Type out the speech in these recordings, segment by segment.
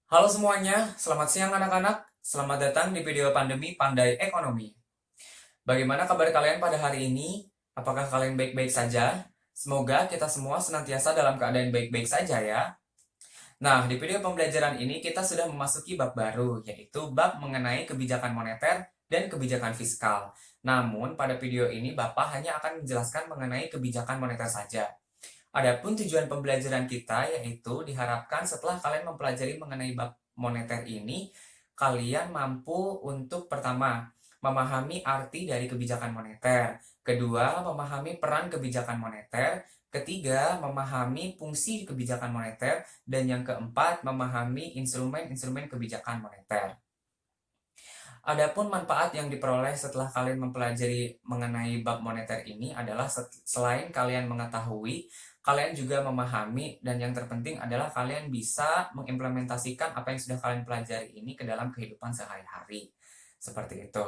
Halo semuanya, selamat siang anak-anak. Selamat datang di video pandemi Pandai Ekonomi. Bagaimana kabar kalian pada hari ini? Apakah kalian baik-baik saja? Semoga kita semua senantiasa dalam keadaan baik-baik saja ya. Nah, di video pembelajaran ini kita sudah memasuki bab baru, yaitu bab mengenai kebijakan moneter dan kebijakan fiskal. Namun, pada video ini Bapak hanya akan menjelaskan mengenai kebijakan moneter saja. Adapun tujuan pembelajaran kita yaitu diharapkan setelah kalian mempelajari mengenai bab moneter ini, kalian mampu untuk pertama, memahami arti dari kebijakan moneter, kedua, memahami peran kebijakan moneter, ketiga, memahami fungsi kebijakan moneter, dan yang keempat, memahami instrumen-instrumen kebijakan moneter. Adapun manfaat yang diperoleh setelah kalian mempelajari mengenai bab moneter ini adalah selain kalian mengetahui, kalian juga memahami, dan yang terpenting adalah kalian bisa mengimplementasikan apa yang sudah kalian pelajari ini ke dalam kehidupan sehari-hari. Seperti itu.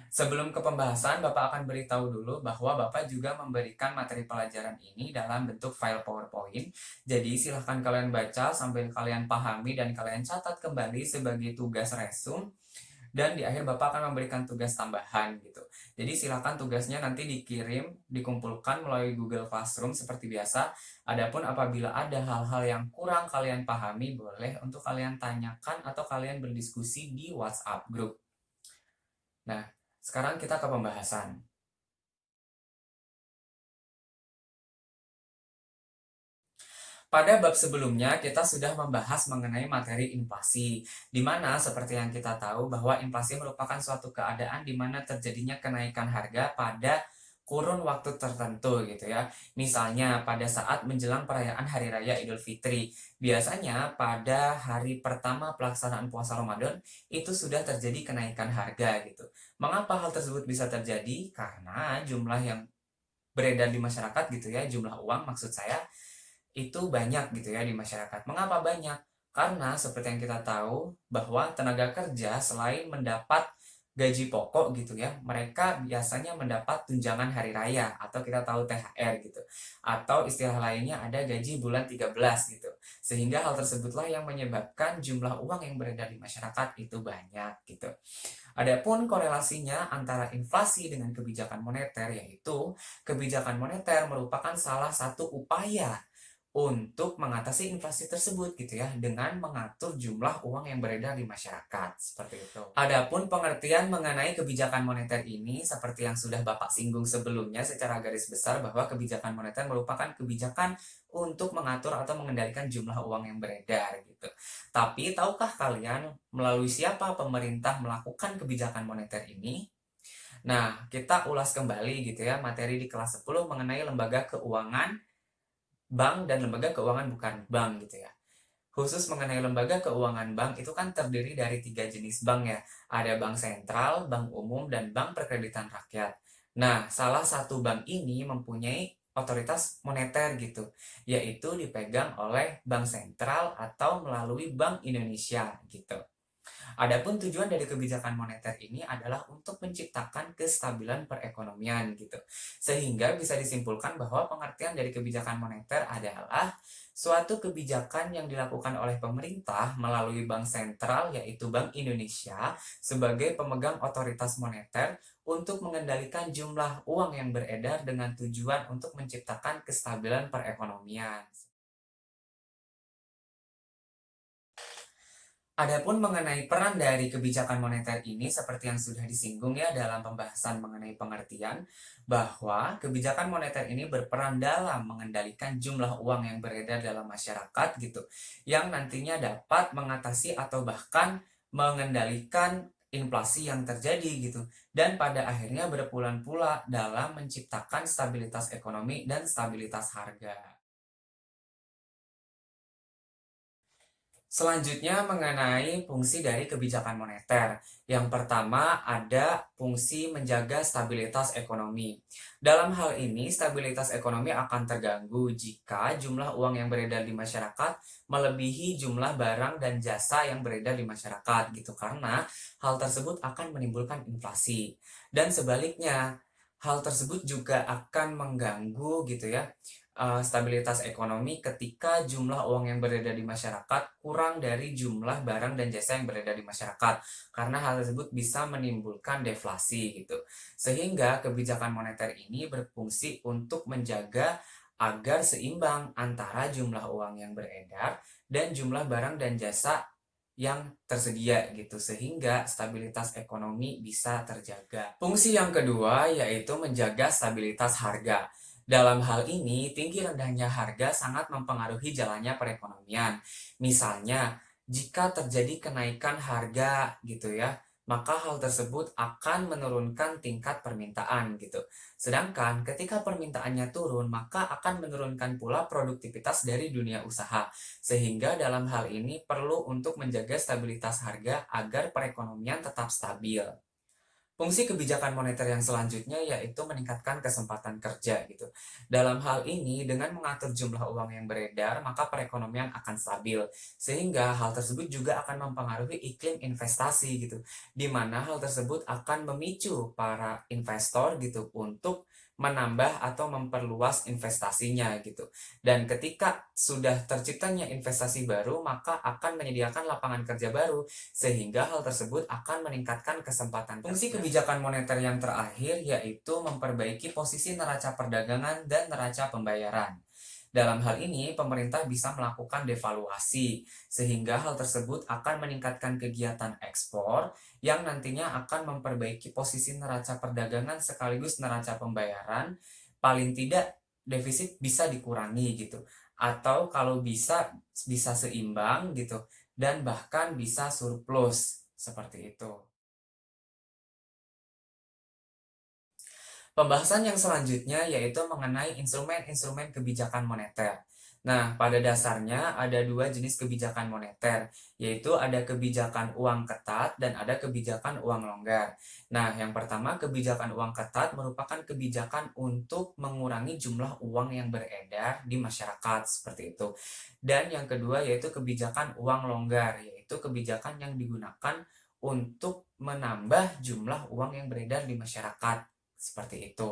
Sebelum ke pembahasan, Bapak akan beritahu dulu bahwa Bapak juga memberikan materi pelajaran ini dalam bentuk file PowerPoint. Jadi silahkan kalian baca sambil kalian pahami dan kalian catat kembali sebagai tugas resum. Dan di akhir Bapak akan memberikan tugas tambahan gitu. Jadi silakan tugasnya nanti dikirim, dikumpulkan melalui Google Classroom seperti biasa. Adapun apabila ada hal-hal yang kurang kalian pahami, boleh untuk kalian tanyakan atau kalian berdiskusi di WhatsApp group. Nah, sekarang kita ke pembahasan. Pada bab sebelumnya, kita sudah membahas mengenai materi inflasi, di mana seperti yang kita tahu bahwa inflasi merupakan suatu keadaan di mana terjadinya kenaikan harga pada kurun waktu tertentu gitu ya. Misalnya pada saat menjelang perayaan Hari Raya Idul Fitri. Biasanya pada hari pertama pelaksanaan puasa Ramadan itu sudah terjadi kenaikan harga gitu. Mengapa hal tersebut bisa terjadi? Karena jumlah yang beredar di masyarakat gitu ya, jumlah uang maksud saya itu banyak gitu ya di masyarakat. Mengapa banyak? Karena seperti yang kita tahu bahwa tenaga kerja selain mendapat gaji pokok gitu ya, mereka biasanya mendapat tunjangan hari raya atau kita tahu THR gitu. Atau istilah lainnya ada gaji bulan 13 gitu. Sehingga hal tersebutlah yang menyebabkan jumlah uang yang beredar di masyarakat itu banyak gitu. Adapun korelasinya antara inflasi dengan kebijakan moneter yaitu kebijakan moneter merupakan salah satu upaya untuk mengatasi inflasi tersebut gitu ya dengan mengatur jumlah uang yang beredar di masyarakat seperti itu. Adapun pengertian mengenai kebijakan moneter ini seperti yang sudah Bapak singgung sebelumnya secara garis besar bahwa kebijakan moneter merupakan kebijakan untuk mengatur atau mengendalikan jumlah uang yang beredar gitu. Tapi tahukah kalian melalui siapa pemerintah melakukan kebijakan moneter ini? Nah, kita ulas kembali gitu ya materi di kelas 10 mengenai lembaga keuangan bank dan lembaga keuangan bukan bank gitu ya. Khusus mengenai lembaga keuangan bank itu kan terdiri dari 3 jenis bank ya. Ada bank sentral, bank umum, dan bank perkreditan rakyat. Nah, salah satu bank ini mempunyai otoritas moneter gitu, yaitu dipegang oleh bank sentral atau melalui Bank Indonesia gitu. Adapun tujuan dari kebijakan moneter ini adalah untuk menciptakan kestabilan perekonomian gitu. Sehingga bisa disimpulkan bahwa pengertian dari kebijakan moneter adalah suatu kebijakan yang dilakukan oleh pemerintah melalui bank sentral yaitu Bank Indonesia sebagai pemegang otoritas moneter untuk mengendalikan jumlah uang yang beredar dengan tujuan untuk menciptakan kestabilan perekonomian. Adapun mengenai peran dari kebijakan moneter ini seperti yang sudah disinggung ya dalam pembahasan mengenai pengertian bahwa kebijakan moneter ini berperan dalam mengendalikan jumlah uang yang beredar dalam masyarakat gitu yang nantinya dapat mengatasi atau bahkan mengendalikan inflasi yang terjadi gitu dan pada akhirnya berpulang pula dalam menciptakan stabilitas ekonomi dan stabilitas harga. Selanjutnya mengenai fungsi dari kebijakan moneter. Yang pertama ada fungsi menjaga stabilitas ekonomi. Dalam hal ini, stabilitas ekonomi akan terganggu jika jumlah uang yang beredar di masyarakat melebihi jumlah barang dan jasa yang beredar di masyarakat gitu. Karena hal tersebut akan menimbulkan inflasi. Dan sebaliknya, Hal tersebut juga akan mengganggu gitu ya, stabilitas ekonomi ketika jumlah uang yang beredar di masyarakat kurang dari jumlah barang dan jasa yang beredar di masyarakat. Karena hal tersebut bisa menimbulkan deflasi gitu. Sehingga kebijakan moneter ini berfungsi untuk menjaga agar seimbang antara jumlah uang yang beredar dan jumlah barang dan jasa yang tersedia gitu, sehingga stabilitas ekonomi bisa terjaga. Fungsi yang kedua yaitu menjaga stabilitas harga. Dalam hal ini, tinggi rendahnya harga sangat mempengaruhi jalannya perekonomian. Misalnya, jika terjadi kenaikan harga gitu ya, maka hal tersebut akan menurunkan tingkat permintaan gitu. Sedangkan ketika permintaannya turun, maka akan menurunkan pula produktivitas dari dunia usaha. Sehingga dalam hal ini perlu untuk menjaga stabilitas harga agar perekonomian tetap stabil. Fungsi kebijakan moneter yang selanjutnya yaitu meningkatkan kesempatan kerja gitu. Dalam hal ini, dengan mengatur jumlah uang yang beredar, maka perekonomian akan stabil. Sehingga hal tersebut juga akan mempengaruhi iklim investasi gitu. Di mana hal tersebut akan memicu para investor gitu untuk menambah atau memperluas investasinya gitu. Dan ketika sudah terciptanya investasi baru, maka akan menyediakan lapangan kerja baru sehingga hal tersebut akan meningkatkan kesempatan. Fungsi kebijakan moneter yang terakhir yaitu memperbaiki posisi neraca perdagangan dan neraca pembayaran. Dalam hal ini, pemerintah bisa melakukan devaluasi, sehingga hal tersebut akan meningkatkan kegiatan ekspor yang nantinya akan memperbaiki posisi neraca perdagangan sekaligus neraca pembayaran. Paling tidak, defisit bisa dikurangi gitu. Atau kalau bisa seimbang gitu dan bahkan bisa surplus, seperti itu. Pembahasan yang selanjutnya yaitu mengenai instrumen-instrumen kebijakan moneter. Nah, pada dasarnya ada dua jenis kebijakan moneter, yaitu ada kebijakan uang ketat dan ada kebijakan uang longgar. Nah, yang pertama kebijakan uang ketat merupakan kebijakan untuk mengurangi jumlah uang yang beredar di masyarakat, seperti itu. Dan yang kedua yaitu kebijakan uang longgar, yaitu kebijakan yang digunakan untuk menambah jumlah uang yang beredar di masyarakat. Seperti itu.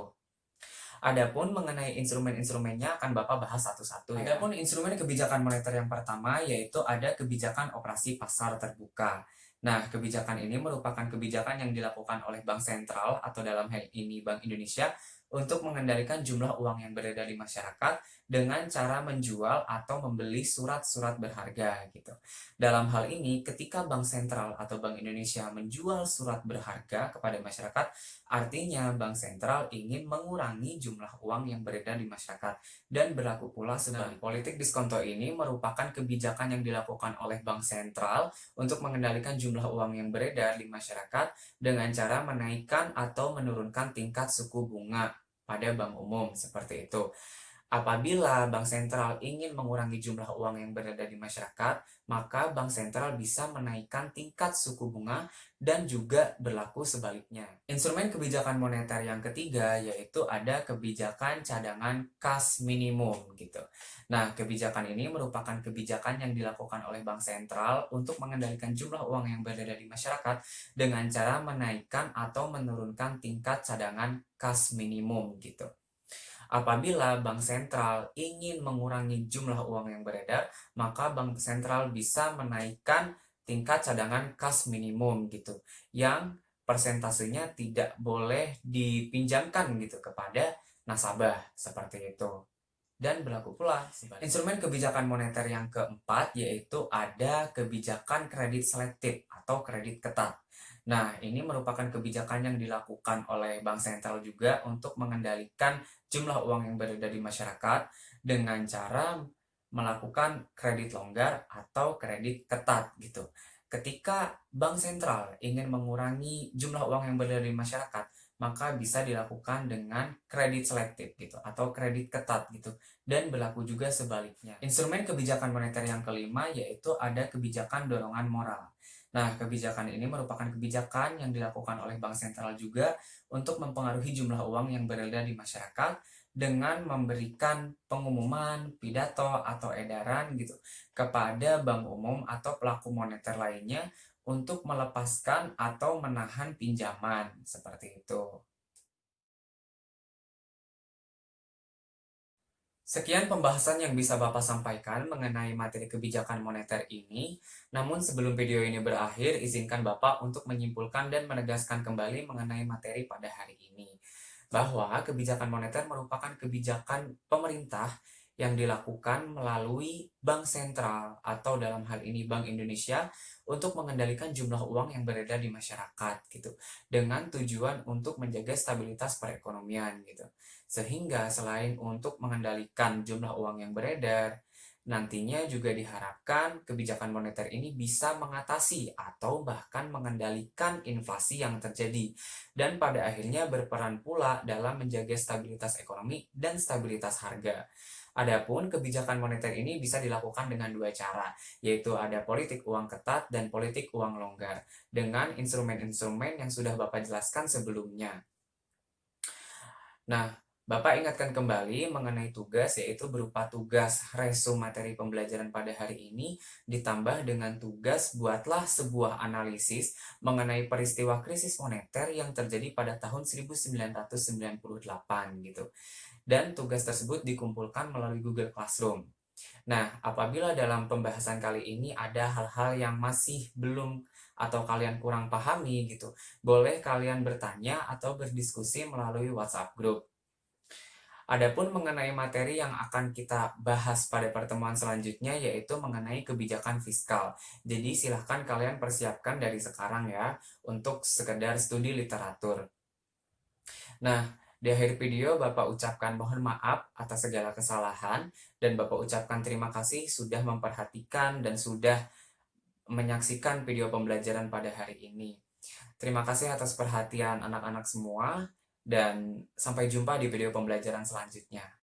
Adapun mengenai instrumen-instrumennya akan Bapak bahas satu-satu ya. Adapun instrumen kebijakan moneter yang pertama yaitu ada kebijakan operasi pasar terbuka. Nah, kebijakan ini merupakan kebijakan yang dilakukan oleh Bank Sentral atau dalam hal ini Bank Indonesia untuk mengendalikan jumlah uang yang beredar di masyarakat dengan cara menjual atau membeli surat-surat berharga gitu. Dalam hal ini, ketika Bank Sentral atau Bank Indonesia menjual surat berharga kepada masyarakat, artinya Bank Sentral ingin mengurangi jumlah uang yang beredar di masyarakat dan berlaku pula sebaliknya. Politik diskonto ini merupakan kebijakan yang dilakukan oleh Bank Sentral untuk mengendalikan jumlah uang yang beredar di masyarakat dengan cara menaikkan atau menurunkan tingkat suku bunga pada bank umum seperti itu. Apabila Bank Sentral ingin mengurangi jumlah uang yang beredar di masyarakat, maka Bank Sentral bisa menaikkan tingkat suku bunga dan juga berlaku sebaliknya. Instrumen kebijakan moneter yang ketiga yaitu ada kebijakan cadangan kas minimum gitu. Nah, kebijakan ini merupakan kebijakan yang dilakukan oleh Bank Sentral untuk mengendalikan jumlah uang yang beredar di masyarakat dengan cara menaikkan atau menurunkan tingkat cadangan kas minimum gitu. Apabila bank sentral ingin mengurangi jumlah uang yang beredar, maka bank sentral bisa menaikkan tingkat cadangan kas minimum gitu, yang persentasenya tidak boleh dipinjamkan gitu kepada nasabah seperti itu. Dan berlaku pula sebaliknya. Instrumen kebijakan moneter yang keempat yaitu ada kebijakan kredit selektif atau kredit ketat. Nah, ini merupakan kebijakan yang dilakukan oleh Bank Sentral juga untuk mengendalikan jumlah uang yang beredar di masyarakat dengan cara melakukan kredit longgar atau kredit ketat gitu. Ketika Bank Sentral ingin mengurangi jumlah uang yang beredar di masyarakat, maka bisa dilakukan dengan kredit selektif gitu atau kredit ketat gitu dan berlaku juga sebaliknya. Instrumen kebijakan moneter yang kelima yaitu ada kebijakan dorongan moral. Nah, kebijakan ini merupakan kebijakan yang dilakukan oleh Bank Sentral juga untuk mempengaruhi jumlah uang yang beredar di masyarakat dengan memberikan pengumuman, pidato, atau edaran gitu kepada bank umum atau pelaku moneter lainnya untuk melepaskan atau menahan pinjaman seperti itu. Sekian pembahasan yang bisa Bapak sampaikan mengenai materi kebijakan moneter ini. Namun sebelum video ini berakhir, izinkan Bapak untuk menyimpulkan dan menegaskan kembali mengenai materi pada hari ini. Bahwa kebijakan moneter merupakan kebijakan pemerintah yang dilakukan melalui bank sentral atau dalam hal ini Bank Indonesia untuk mengendalikan jumlah uang yang beredar di masyarakat gitu, dengan tujuan untuk menjaga stabilitas perekonomian gitu. Sehingga selain untuk mengendalikan jumlah uang yang beredar, nantinya juga diharapkan kebijakan moneter ini bisa mengatasi atau bahkan mengendalikan inflasi yang terjadi dan pada akhirnya berperan pula dalam menjaga stabilitas ekonomi dan stabilitas harga. Adapun kebijakan moneter ini bisa dilakukan dengan dua cara, yaitu ada politik uang ketat dan politik uang longgar, dengan instrumen-instrumen yang sudah Bapak jelaskan sebelumnya. Nah, Bapak ingatkan kembali mengenai tugas, yaitu berupa tugas resume materi pembelajaran pada hari ini, ditambah dengan tugas buatlah sebuah analisis mengenai peristiwa krisis moneter yang terjadi pada tahun 1998 gitu. Dan tugas tersebut dikumpulkan melalui Google Classroom. Nah, apabila dalam pembahasan kali ini ada hal-hal yang masih belum atau kalian kurang pahami gitu, boleh kalian bertanya atau berdiskusi melalui WhatsApp group. Adapun mengenai materi yang akan kita bahas pada pertemuan selanjutnya yaitu mengenai kebijakan fiskal. Jadi silahkan kalian persiapkan dari sekarang ya untuk sekedar studi literatur. Nah, di akhir video Bapak ucapkan mohon maaf atas segala kesalahan dan Bapak ucapkan terima kasih sudah memperhatikan dan sudah menyaksikan video pembelajaran pada hari ini. Terima kasih atas perhatian anak-anak semua dan sampai jumpa di video pembelajaran selanjutnya.